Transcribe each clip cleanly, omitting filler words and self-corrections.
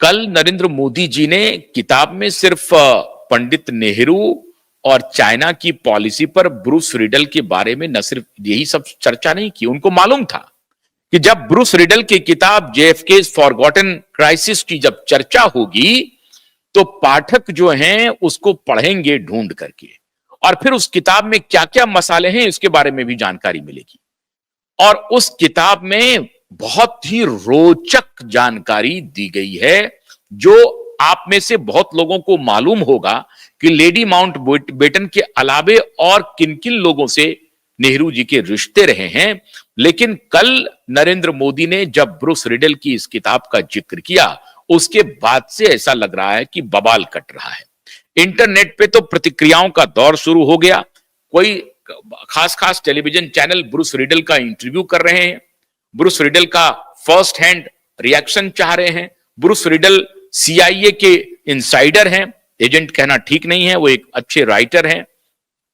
कल नरेंद्र मोदी जी ने किताब में सिर्फ पंडित नेहरू और चाइना की पॉलिसी पर ब्रूस रिडल के बारे में न सिर्फ यही सब चर्चा नहीं की, उनको मालूम था कि जब ब्रूस रिडल की किताब जेएफके फॉरगॉटन क्राइसिस की जब चर्चा होगी तो पाठक जो हैं उसको पढ़ेंगे ढूंढ करके, और फिर उस किताब में क्या क्या मसाले हैं इसके बारे में भी जानकारी मिलेगी। और उस किताब में बहुत ही रोचक जानकारी दी गई है, जो आप में से बहुत लोगों को मालूम होगा कि लेडी माउंटबेटन के अलावे और किन किन लोगों से नेहरू जी के रिश्ते रहे हैं। लेकिन कल नरेंद्र मोदी ने जब ब्रूस रिडल की इस किताब का जिक्र किया, उसके बाद से ऐसा लग रहा है कि बवाल कट रहा है। इंटरनेट पे तो प्रतिक्रियाओं का दौर शुरू हो गया। कोई खास खास टेलीविजन चैनल ब्रूस रिडल का इंटरव्यू कर रहे हैं, ब्रूस रिडल का फर्स्ट हैंड रिएक्शन चाह रहे हैं। ब्रूस रिडल सीआईए के इनसाइडर हैं, एजेंट कहना ठीक नहीं है, वो एक अच्छे राइटर हैं,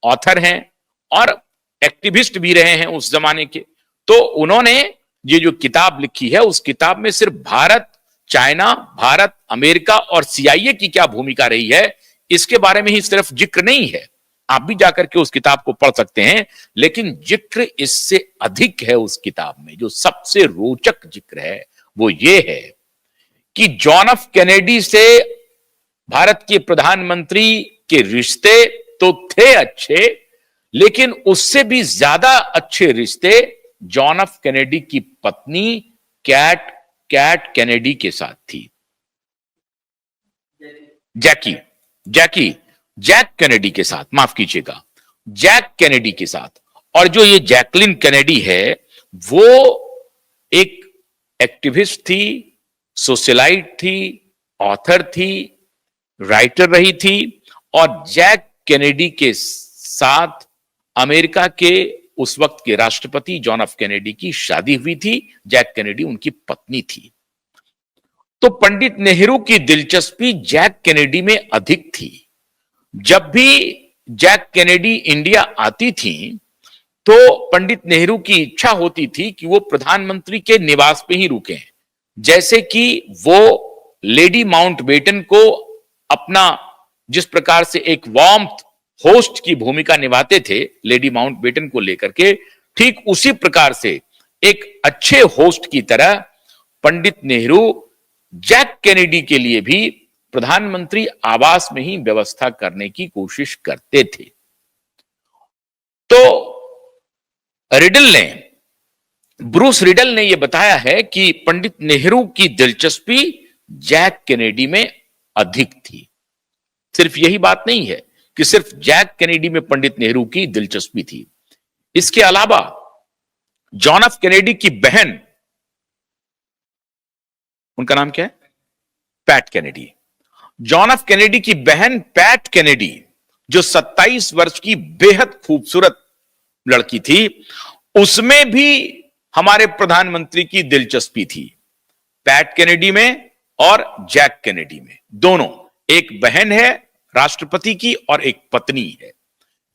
ऑथर हैं और एक्टिविस्ट भी रहे हैं उस जमाने के। तो उन्होंने ये जो किताब लिखी है, उस किताब में सिर्फ भारत, चाइना, भारत, अमेरिका और सीआईए की क्या भूमिका रही है इसके बारे में ही सिर्फ जिक्र नहीं है। आप भी जाकर के उस किताब को पढ़ सकते हैं, लेकिन जिक्र इससे अधिक है उस किताब में। जो सबसे रोचक जिक्र है वो ये है कि जॉन एफ कैनेडी से भारत के प्रधानमंत्री के रिश्ते तो थे अच्छे, लेकिन उससे भी ज्यादा अच्छे रिश्ते जॉन एफ कैनेडी की पत्नी कैट कैनेडी के साथ थी। जैक कैनेडी के साथ, माफ कीजिएगा, जैक कैनेडी के साथ। और जो ये जैकलिन कैनेडी है वो एक एक्टिविस्ट थी, सोशलाइट थी, ऑथर थी, राइटर रही थी। और जैक कैनेडी के साथ अमेरिका के उस वक्त के राष्ट्रपति जॉन एफ कैनेडी की शादी हुई थी। जैक कैनेडी उनकी पत्नी थी। तो पंडित नेहरू की दिलचस्पी जैक कैनेडी में अधिक थी। जब भी जैक कैनेडी इंडिया आती थी तो पंडित नेहरू की इच्छा होती थी कि वो प्रधानमंत्री के निवास पे ही रुकें, जैसे कि वो लेडी माउंटबेटन को अपना जिस प्रकार से एक वार्मथ होस्ट की भूमिका निभाते थे लेडी माउंटबेटन को लेकर के, ठीक उसी प्रकार से एक अच्छे होस्ट की तरह पंडित नेहरू जैक कैनेडी के लिए भी प्रधानमंत्री आवास में ही व्यवस्था करने की कोशिश करते थे। तो ब्रूस रिडल ने यह बताया है कि पंडित नेहरू की दिलचस्पी जैक कैनेडी में अधिक थी। सिर्फ यही बात नहीं है कि सिर्फ जैक कैनेडी में पंडित नेहरू की दिलचस्पी थी, इसके अलावा जॉन एफ कैनेडी की बहन, उनका नाम क्या है, PAT Kennedy, John F Kennedy की बहन पैट कैनेडी, जो 27 वर्ष की बेहद खूबसूरत लड़की थी, उसमें भी हमारे प्रधानमंत्री की दिलचस्पी थी। पैट कैनेडी में और जैक कैनेडी में, दोनों, एक बहन है राष्ट्रपति की और एक पत्नी है।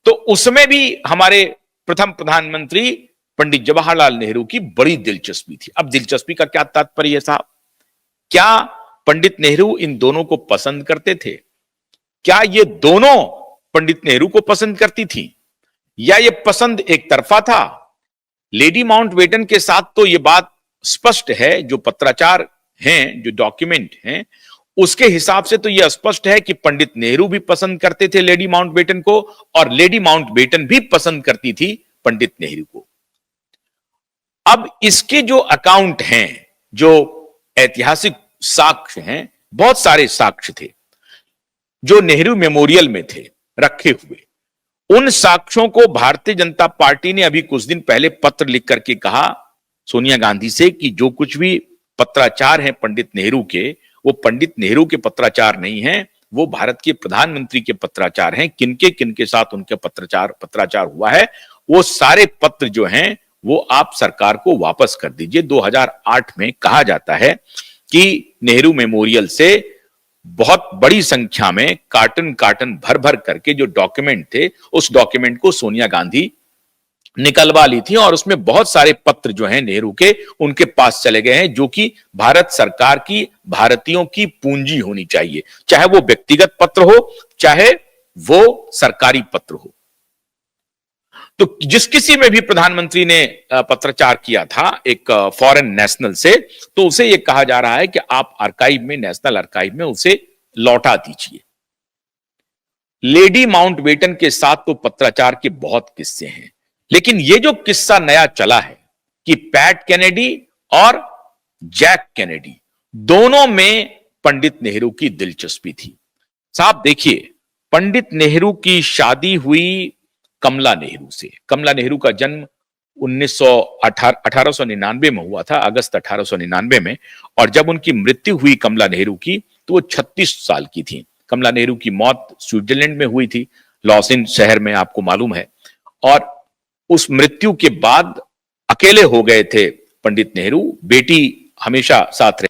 तो उसमें भी हमारे प्रथम प्रधानमंत्री पंडित जवाहरलाल नेहरू की बड़ी दिलचस्पी थी। अब दिलचस्पी का क्या तात्पर्य है साहब? क्या पंडित नेहरू इन दोनों को पसंद करते थे? क्या ये दोनों पंडित नेहरू को पसंद करती थी, या ये पसंद एक तरफा था? लेडी माउंटबेटन के साथ तो ये बात स्पष्ट है, जो पत्राचार हैं, जो डॉक्यूमेंट हैं, उसके हिसाब से तो यह स्पष्ट है कि पंडित नेहरू भी पसंद करते थे लेडी माउंटबेटन को, और लेडी माउंटबेटन भी पसंद करती थी पंडित नेहरू को। अब इसके जो अकाउंट हैं, जो ऐतिहासिक साक्ष्य हैं, बहुत सारे साक्ष्य थे जो नेहरू मेमोरियल में थे रखे हुए। उन साक्ष्यों को भारतीय जनता पार्टी ने अभी कुछ दिन पहले पत्र लिख करके कहा सोनिया गांधी से कि जो कुछ भी पत्राचार हैं पंडित नेहरू के, वो पंडित नेहरू के पत्राचार नहीं हैं, वो भारत के प्रधानमंत्री के पत्राचार हैं। किनके साथ उनके पत्राचार हुआ है, वो सारे पत्र जो हैं वो आप सरकार को वापस कर दीजिए। 2008 में कहा जाता है कि नेहरू मेमोरियल से बहुत बड़ी संख्या में कार्टन भर करके जो डॉक्यूमेंट थे, उस डॉक्यूमेंट को सोनिया गांधी निकलवा ली थी और उसमें बहुत सारे पत्र जो हैं नेहरू के उनके पास चले गए हैं, जो कि भारत सरकार की, भारतीयों की पूंजी होनी चाहिए, चाहे वो व्यक्तिगत पत्र हो, चाहे वो सरकारी पत्र हो। तो जिस किसी में भी प्रधानमंत्री ने पत्रचार किया था एक फॉरेन नेशनल से, तो उसे यह कहा जा रहा है कि आप आर्काइव में, नेशनल आर्काइव में उसे लौटा दीजिए। लेडी माउंटबेटन के साथ तो पत्राचार के बहुत किस्से हैं, लेकिन यह जो किस्सा नया चला है कि पैट कैनेडी और जैक कैनेडी दोनों में पंडित नेहरू की दिलचस्पी थी। साहब देखिए, पंडित नेहरू की शादी हुई कमला नेहरू से। कमला नेहरू का जन्म 1899 में हुआ था, अगस्त 1899 में, और जब उनकी मृत्यु हुई कमला नेहरू की तो वो 36 साल की थी। कमला नेहरू की मौत स्विट्जरलैंड में हुई थी, लॉसिन शहर में, आपको मालूम है। और उस मृत्यु के बाद अकेले हो गए थे पंडित नेहरू, बेटी हमेशा साथ रही,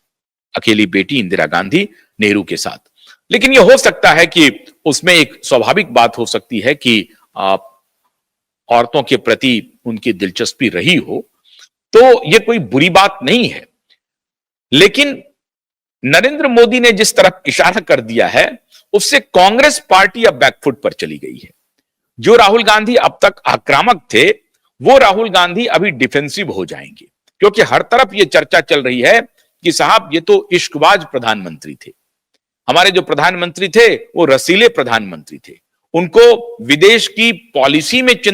अकेली बेटी इंदिरा गांधी नेहरू के साथ। लेकिन यह हो सकता है कि उसमें एक स्वाभाविक बात हो सकती है कि औरतों के प्रति उनकी दिलचस्पी रही हो, तो यह कोई बुरी बात नहीं है। लेकिन नरेंद्र मोदी ने जिस तरफ इशारा कर दिया है, उससे कांग्रेस पार्टी अब बैकफुट पर चली गई है। जो राहुल गांधी अब तक आक्रामक थे, वो राहुल गांधी अभी डिफेंसिव हो जाएंगे, क्योंकि हर तरफ यह चर्चा चल रही है कि साहब ये तो इश्कबाज प्रधानमंत्री थे, हमारे जो प्रधानमंत्री थे वो रसीले प्रधानमंत्री थे, उनको विदेश की पॉलिसी में